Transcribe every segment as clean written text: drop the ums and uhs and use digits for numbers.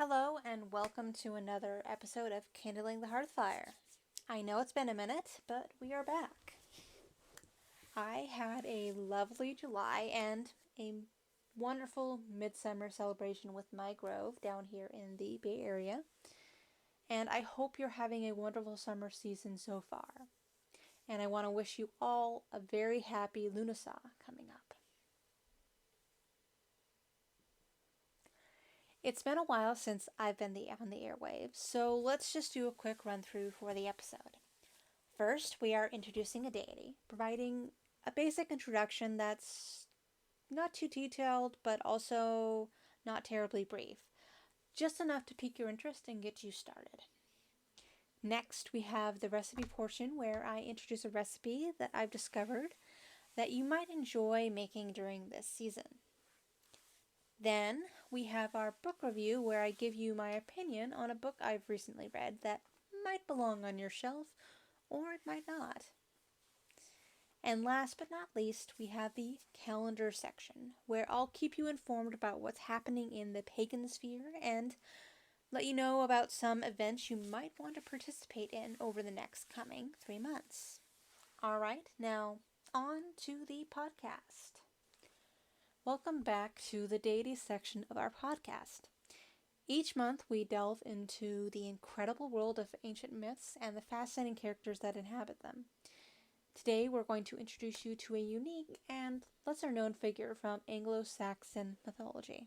Hello and welcome to another episode of Kindling the Hearthfire. I know it's been a minute, but we are back. I had a lovely July and a wonderful midsummer celebration with my grove down here in the Bay Area. And I hope you're having a wonderful summer season so far. And I want to wish you all a very happy Lunasa coming up. It's been a while since I've been on the airwaves, so let's just do a quick run through for the episode. First, we are introducing a deity, providing a basic introduction that's not too detailed, but also not terribly brief. Just enough to pique your interest and get you started. Next, we have the recipe portion where I introduce a recipe that I've discovered that you might enjoy making during this season. Then we have our book review where I give you my opinion on a book I've recently read that might belong on your shelf or it might not. And last but not least, we have the calendar section where I'll keep you informed about what's happening in the pagan sphere and let you know about some events you might want to participate in over the next coming 3 months. Alright, now on to the podcast. Welcome back to the deity section of our podcast. Each month we delve into the incredible world of ancient myths and the fascinating characters that inhabit them. Today we're going to introduce you to a unique and lesser-known figure from Anglo-Saxon mythology.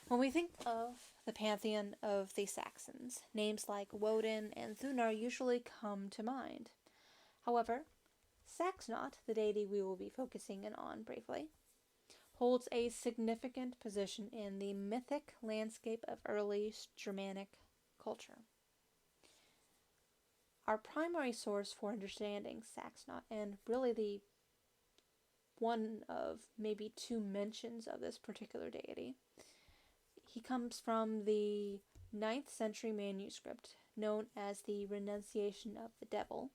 When we think of the pantheon of the Saxons, names like Woden and Thunar usually come to mind. However, Saxnot, the deity we will be focusing in on briefly, holds a significant position in the mythic landscape of early Germanic culture. Our primary source for understanding Saxnot, and really the one of maybe 2 mentions of this particular deity, he comes from the 9th century manuscript known as the Renunciation of the Devil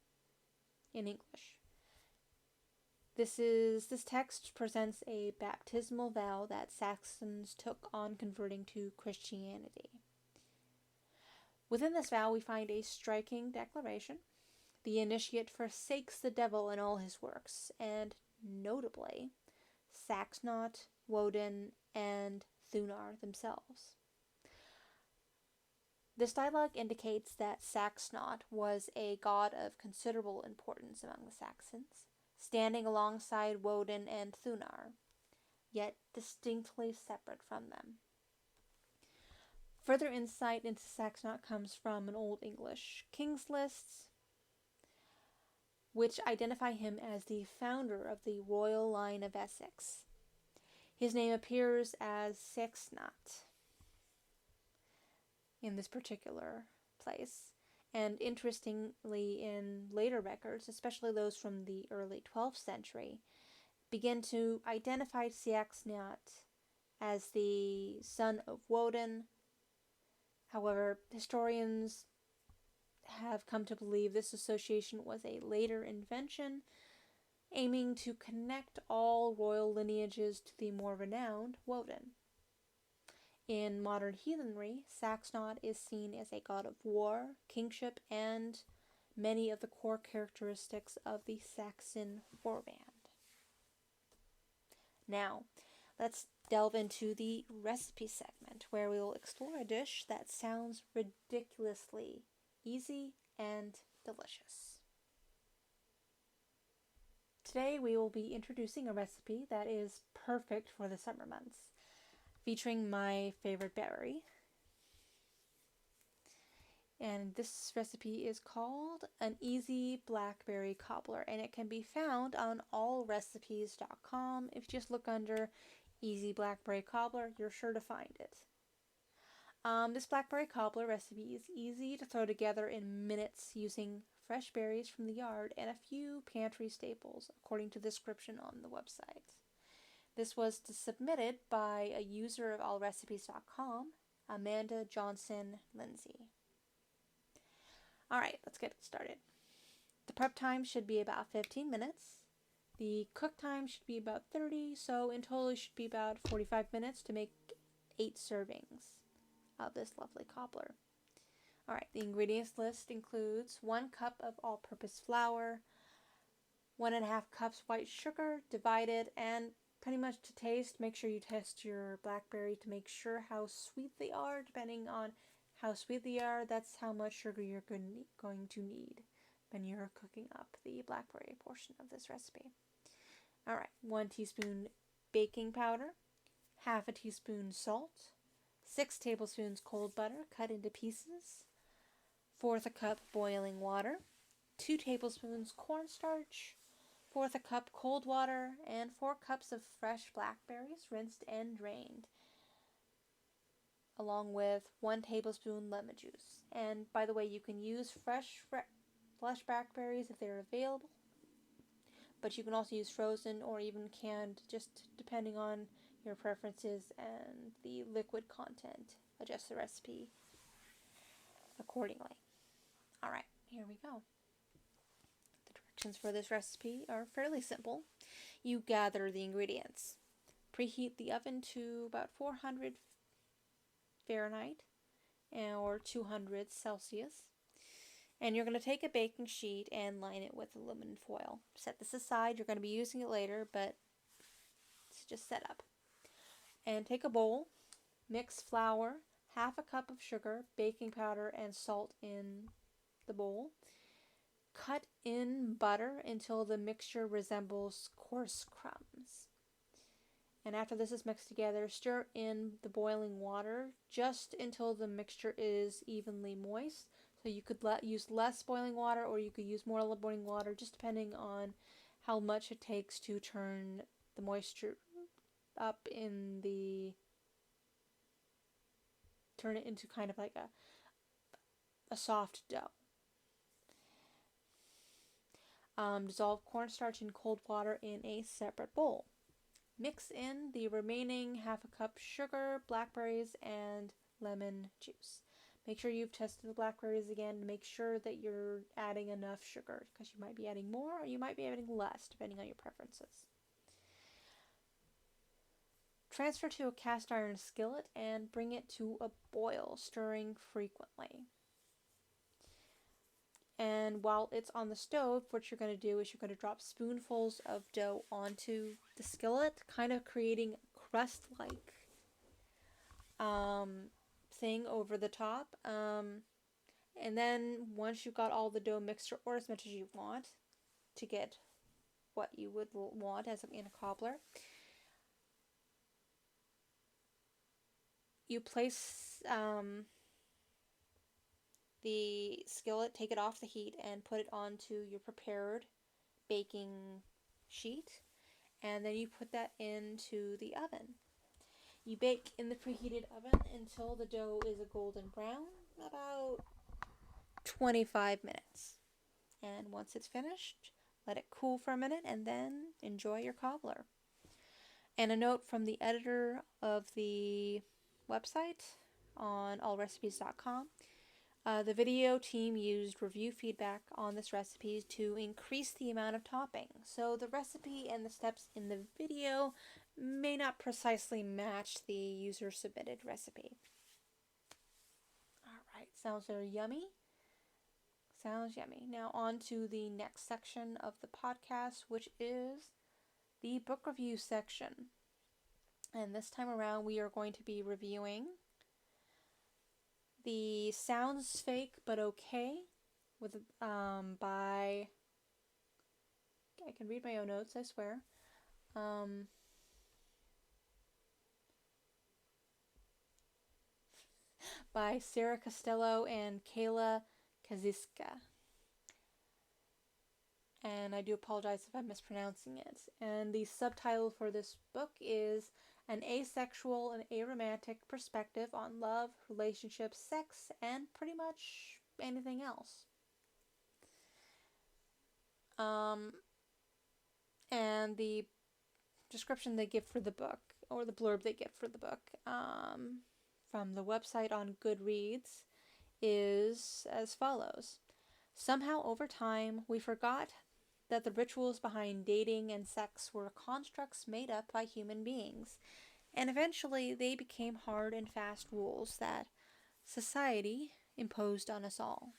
in English. This text presents a baptismal vow that Saxons took on converting to Christianity. Within this vow we find a striking declaration. The initiate forsakes the devil and all his works, and notably, Saxnot, Woden, and Thunar themselves. This dialogue indicates that Saxnot was a god of considerable importance among the Saxons, standing alongside Woden and Thunar, yet distinctly separate from them. Further insight into Saxnot comes from an Old English king's lists, which identify him as the founder of the royal line of Essex. His name appears as Sexnat in this particular place. And interestingly, in later records, especially those from the early 12th century, begin to identify Sexnat as the son of Woden. However, historians have come to believe this association was a later invention, aiming to connect all royal lineages to the more renowned Woden. In modern heathenry, Saxnot is seen as a god of war, kingship, and many of the core characteristics of the Saxon warband. Now, let's delve into the recipe segment, where we will explore a dish that sounds ridiculously easy and delicious. Today we will be introducing a recipe that is perfect for the summer months, featuring my favorite berry. And this recipe is called an easy blackberry cobbler, and it can be found on allrecipes.com. If you just look under easy blackberry cobbler, you're sure to find it. This blackberry cobbler recipe is easy to throw together in minutes using fresh berries from the yard and a few pantry staples, according to the description on the website. This was submitted by a user of allrecipes.com, Amanda Johnson Lindsay. Alright, let's get started. The prep time should be about 15 minutes. The cook time should be about 30, so in total it should be about 45 minutes to make 8 servings of this lovely cobbler. Alright, the ingredients list includes 1 cup of all-purpose flour, 1.5 cups white sugar divided, and pretty much to taste, make sure you test your blackberry to make sure how sweet they are. Depending on how sweet they are, that's how much sugar you're going to need when you're cooking up the blackberry portion of this recipe. Alright, 1 teaspoon baking powder, half a teaspoon salt, 6 tablespoons cold butter cut into pieces, 1/4 cup boiling water, 2 tablespoons cornstarch, 1/4 cup cold water, and 4 cups of fresh blackberries rinsed and drained, along with 1 tablespoon lemon juice. And by the way, you can use fresh blackberries if they're available, but you can also use frozen or even canned, just depending on your preferences and the liquid content. Adjust the recipe accordingly. Alright, here we go. The directions for this recipe are fairly simple. You gather the ingredients. Preheat the oven to about 400 Fahrenheit or 200 Celsius. And you're going to take a baking sheet and line it with aluminum foil. Set this aside. You're going to be using it later, but it's just set up. And take a bowl, mix flour, 1/2 cup of sugar, baking powder, and salt in the bowl. Cut in butter until the mixture resembles coarse crumbs. And after this is mixed together, stir in the boiling water just until the mixture is evenly moist. So you could use less boiling water, or you could use more boiling water, just depending on how much it takes to turn the moisture up in the... turn it into kind of like a soft dough. Dissolve cornstarch in cold water in a separate bowl. Mix in the remaining 1/2 cup sugar, blackberries, and lemon juice. Make sure you've tested the blackberries again to make sure that you're adding enough sugar, because you might be adding more or you might be adding less, depending on your preferences. Transfer to a cast iron skillet and bring it to a boil, stirring frequently. And while it's on the stove, what you're going to do is you're going to drop spoonfuls of dough onto the skillet, kind of creating a crust-like thing over the top. And then once you've got all the dough mixed, or as much as you want to get what you would want as in a cobbler, you place the skillet, take it off the heat, and put it onto your prepared baking sheet, and then you put that into the oven. You bake in the preheated oven until the dough is a golden brown, about 25 minutes. And once it's finished, let it cool for a minute, and then enjoy your cobbler. And a note from the editor of the website on allrecipes.com. The video team used review feedback on this recipe to increase the amount of topping. So the recipe and the steps in the video may not precisely match the user submitted recipe. Alright, sounds very yummy. Sounds yummy. Now on to the next section of the podcast, which is the book review section. And this time around we are going to be reviewing The Sounds Fake But Okay with by, I can read my own notes, I swear. By Sarah Costello and Kayla Kaziska. And I do apologize if I'm mispronouncing it. And the subtitle for this book is An Asexual and Aromantic Perspective on Love, Relationships, Sex, and pretty much anything else. And the description they give for the book, or the blurb they give for the book, from the website on Goodreads is as follows. Somehow over time, we forgot that the rituals behind dating and sex were constructs made up by human beings, and eventually they became hard and fast rules that society imposed on us all.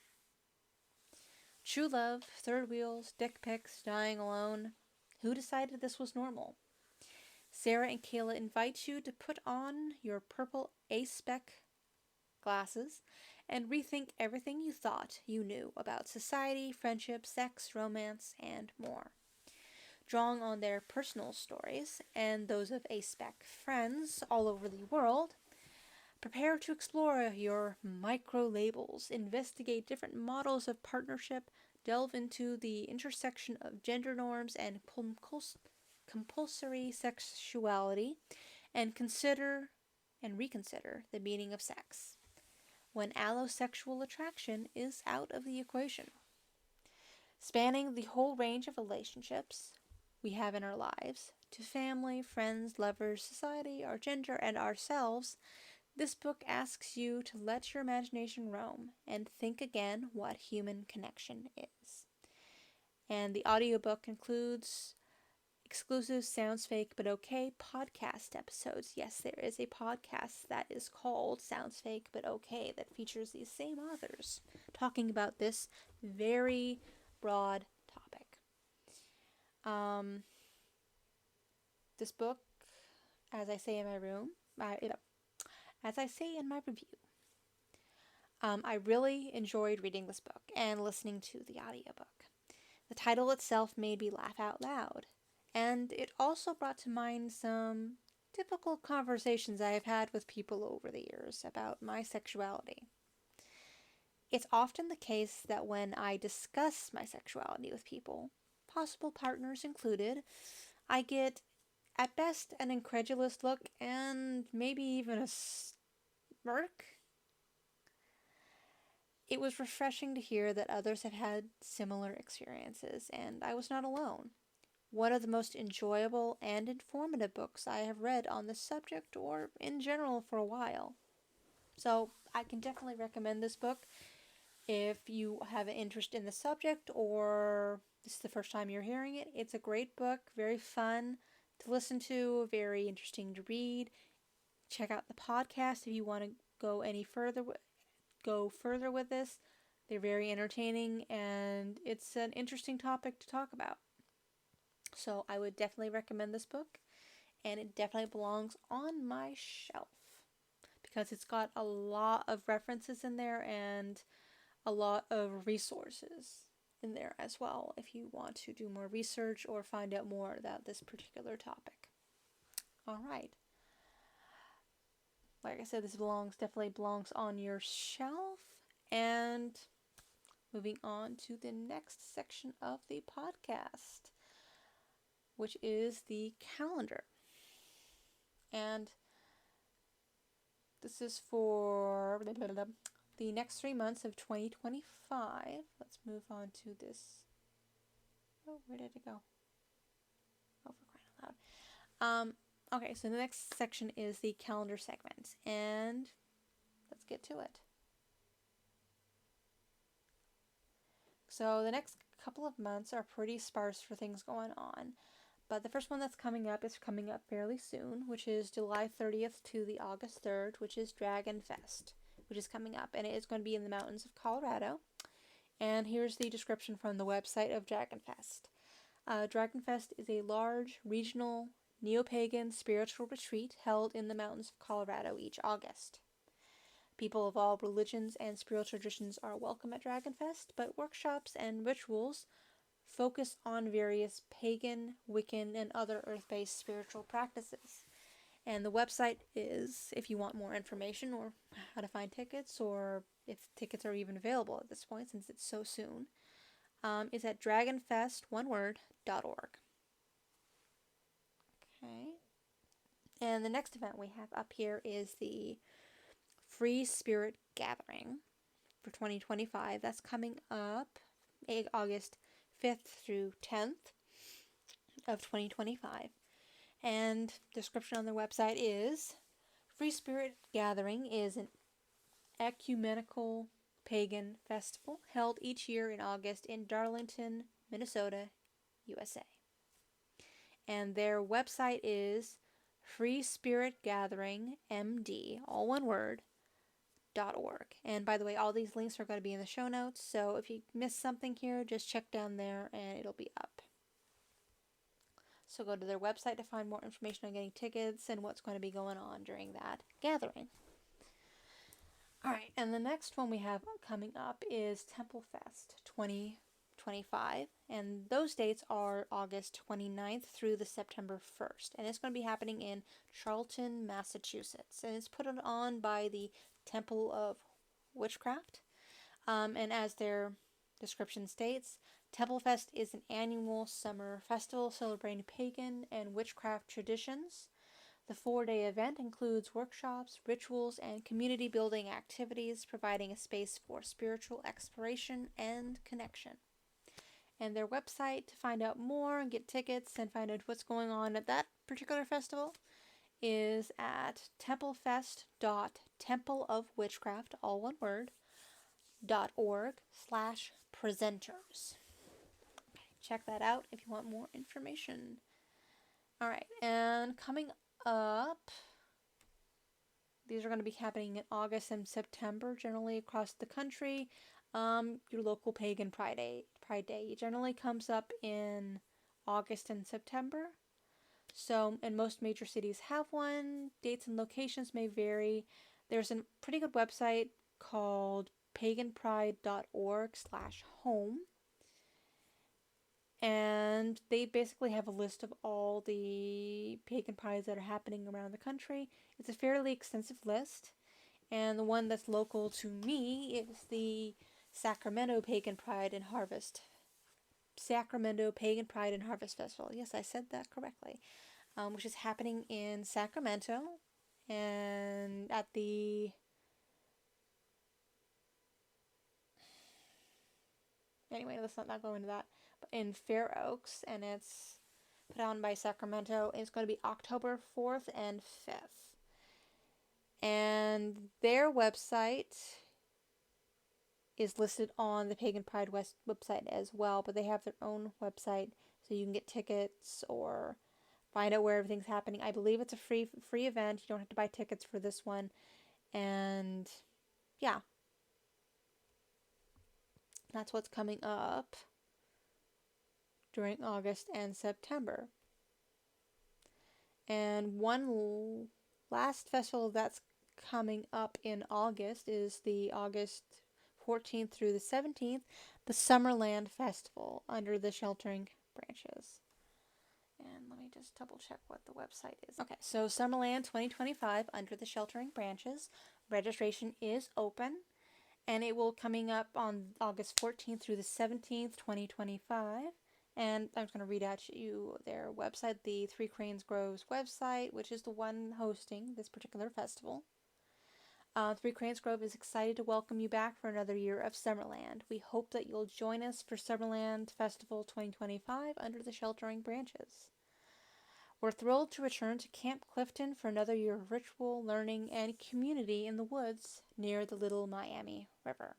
True love, third wheels, dick pics, dying alone. Who decided this was normal? Sarah and Kayla invite you to put on your purple A-spec glasses and rethink everything you thought you knew about society, friendship, sex, romance, and more. Drawing on their personal stories and those of A-spec friends all over the world, prepare to explore your micro-labels, investigate different models of partnership, delve into the intersection of gender norms and compulsory sexuality, and consider and reconsider the meaning of sex when allosexual attraction is out of the equation. Spanning the whole range of relationships we have in our lives, to family, friends, lovers, society, our gender, and ourselves, this book asks you to let your imagination roam and think again what human connection is. And the audiobook includes exclusive Sounds Fake But Okay podcast episodes. Yes, there is a podcast that is called Sounds Fake But Okay that features these same authors talking about this very broad topic. This book, as I say in my review, I really enjoyed reading this book and listening to the audiobook. The title itself made me laugh out loud, and it also brought to mind some typical conversations I have had with people over the years about my sexuality. It's often the case that when I discuss my sexuality with people, possible partners included, I get, at best, an incredulous look and maybe even a smirk. It was refreshing to hear that others have had similar experiences, and I was not alone. One of the most enjoyable and informative books I have read on this subject, or in general for a while. So I can definitely recommend this book if you have an interest in the subject, or this is the first time you're hearing it. It's a great book, very fun to listen to, very interesting to read. Check out the podcast if you want to go further with this. They're very entertaining, and it's an interesting topic to talk about. So I would definitely recommend this book, and it definitely belongs on my shelf because it's got a lot of references in there and a lot of resources in there as well if you want to do more research or find out more about this particular topic. All right. Like I said, this definitely belongs on your shelf. And moving on to the next section of the podcast, which is the calendar. And this is for the next 3 months of 2025. Let's move on to this. Oh, where did it go? Oh, for crying out loud. Okay, so the next section is the calendar segment, and let's get to it. So the next couple of months are pretty sparse for things going on, but the first one that's coming up is coming up fairly soon, which is July 30th to the August 3rd, which is Dragonfest, which is coming up, and it is going to be in the mountains of Colorado. And here's the description from the website of Dragonfest. Dragonfest is a large, regional, Neopagan spiritual retreat held in the mountains of Colorado each August. People of all religions and spiritual traditions are welcome at Dragonfest, but workshops and rituals focus on various pagan, Wiccan, and other earth-based spiritual practices. And the website is, if you want more information or how to find tickets, or if tickets are even available at this point since it's so soon, is at dragonfest.org. Okay. And the next event we have up here is the Free Spirit Gathering for 2025. That's coming up August 5th through 10th of 2025. And the description on their website is Free Spirit Gathering is an ecumenical pagan festival held each year in August in Darlington, Minnesota, USA. And their website is Free Spirit Gathering MD, all one word, .org. And by the way, all these links are going to be in the show notes, so if you missed something here, just check down there and it'll be up. So go to their website to find more information on getting tickets and what's going to be going on during that gathering. Alright, and the next one we have coming up is TempleFest 2025, and those dates are August 29th through the September 1st, and it's going to be happening in Charlton, Massachusetts, and it's put on by the Temple of Witchcraft, and as their description states, TempleFest is an annual summer festival celebrating pagan and witchcraft traditions. The 4-day event includes workshops, rituals, and community building activities, providing a space for spiritual exploration and connection. And their website to find out more and get tickets and find out what's going on at that particular festival is at templefest.templeofwitchcraft, all one word, .org/presenters. Check that out if you want more information. Alright, and coming up, these are going to be happening in August and September, generally across the country. Your local pagan Pride Day generally comes up in August and September. So, and most major cities have one. Dates and locations may vary. There's a pretty good website called paganpride.org/home. And they basically have a list of all the pagan prides that are happening around the country. It's a fairly extensive list. And the one that's local to me is the Sacramento Pagan Pride and Harvest Festival. Yes, I said that correctly. Which is happening in Sacramento. And at the... Anyway, let's not go into that. In Fair Oaks, and it's put on by Sacramento. It's going to be October 4th and 5th. And their website is listed on the Pagan Pride West website as well, but they have their own website, so you can get tickets or find out where everything's happening. I believe it's a free event. You don't have to buy tickets for this one. And yeah, that's what's coming up during August and September. And one last festival that's coming up in August is the August 14th through the 17th, the Summerland Festival under the Sheltering Branches. And let me just double check what the website is. Okay, so Summerland 2025 under the Sheltering Branches. Registration is open, and it will coming up on August 14th through the 17th, 2025. And I'm just going to read out to you their website, the Three Cranes Grove's website, which is the one hosting this particular festival. Three Cranes Grove is excited to welcome you back for another year of Summerland. We hope that you'll join us for Summerland Festival 2025 under the Sheltering Branches. We're thrilled to return to Camp Clifton for another year of ritual, learning, and community in the woods near the Little Miami River.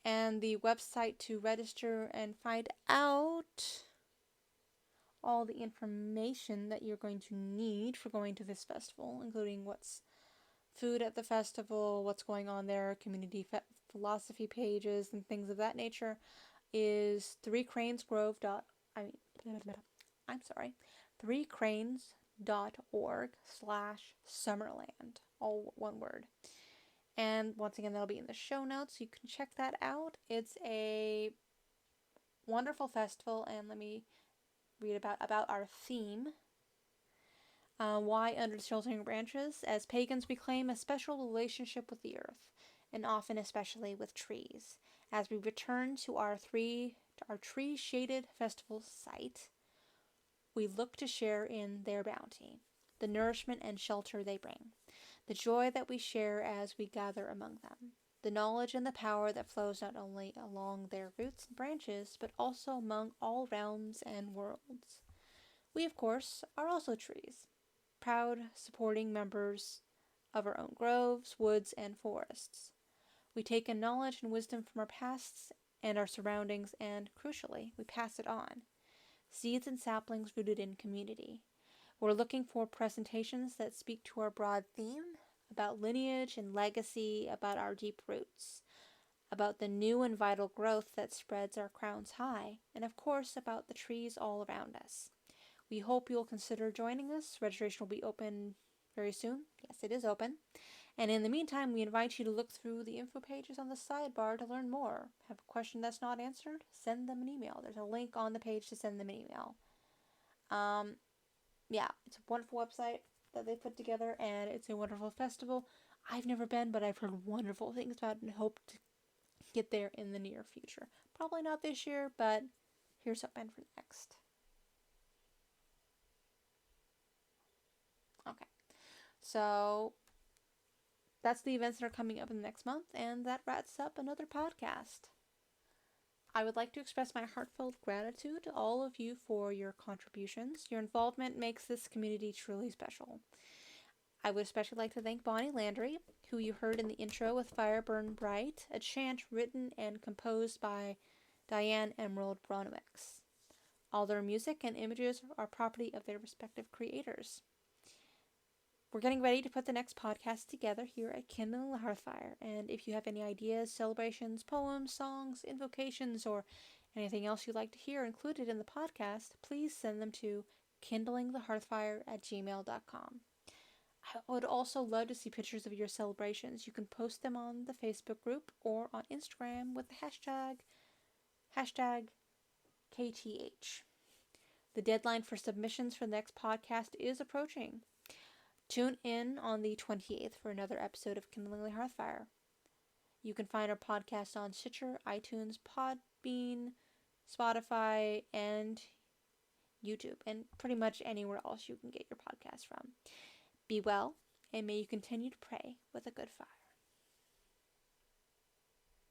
And the website to register and find out all the information that you're going to need for going to this festival, including what's food at the festival, what's going on there, community philosophy pages, and things of that nature, is threecranesgrove.org/Summerland, all one word. And once again, that'll be in the show notes. You can check that out. It's a wonderful festival, and let me read about our theme. Why under the Sheltering Branches? As pagans, we claim a special relationship with the earth, and often especially with trees. As we return to our tree-shaded festival site, we look to share in their bounty, the nourishment and shelter they bring, the joy that we share as we gather among them, the knowledge and the power that flows not only along their roots and branches, but also among all realms and worlds. We, of course, are also trees, proud, supporting members of our own groves, woods, and forests. We take in knowledge and wisdom from our pasts and our surroundings, and, crucially, we pass it on. Seeds and saplings rooted in community. We're looking for presentations that speak to our broad theme about lineage and legacy, about our deep roots, about the new and vital growth that spreads our crowns high, and of course about the trees all around us. We hope you'll consider joining us. Registration will be open very soon. Yes, it is open. And in the meantime, we invite you to look through the info pages on the sidebar to learn more. Have a question that's not answered? Send them an email. There's a link on the page to send them an email. Yeah, it's a wonderful website that they put together, and it's a wonderful festival. I've never been, but I've heard wonderful things about it and hope to get there in the near future. Probably not this year, but here's hoping for next. Okay, so that's the events that are coming up in the next month, and that wraps up another podcast. I would like to express my heartfelt gratitude to all of you for your contributions. Your involvement makes this community truly special. I would especially like to thank Bonnie Landry, who you heard in the intro with Fire Burn Bright, a chant written and composed by Diane Emerald Bronowicz. All their music and images are property of their respective creators. We're getting ready to put the next podcast together here at Kindling the Hearthfire, and if you have any ideas, celebrations, poems, songs, invocations, or anything else you'd like to hear included in the podcast, please send them to kindlingthehearthfire@gmail.com. I would also love to see pictures of your celebrations. You can post them on the Facebook group or on Instagram with the hashtag KTH. The deadline for submissions for the next podcast is approaching. Tune in on the 28th for another episode of Kindling the Hearthfire. You can find our podcast on Stitcher, iTunes, Podbean, Spotify, and YouTube, and pretty much anywhere else you can get your podcast from. Be well, and may you continue to pray with a good fire.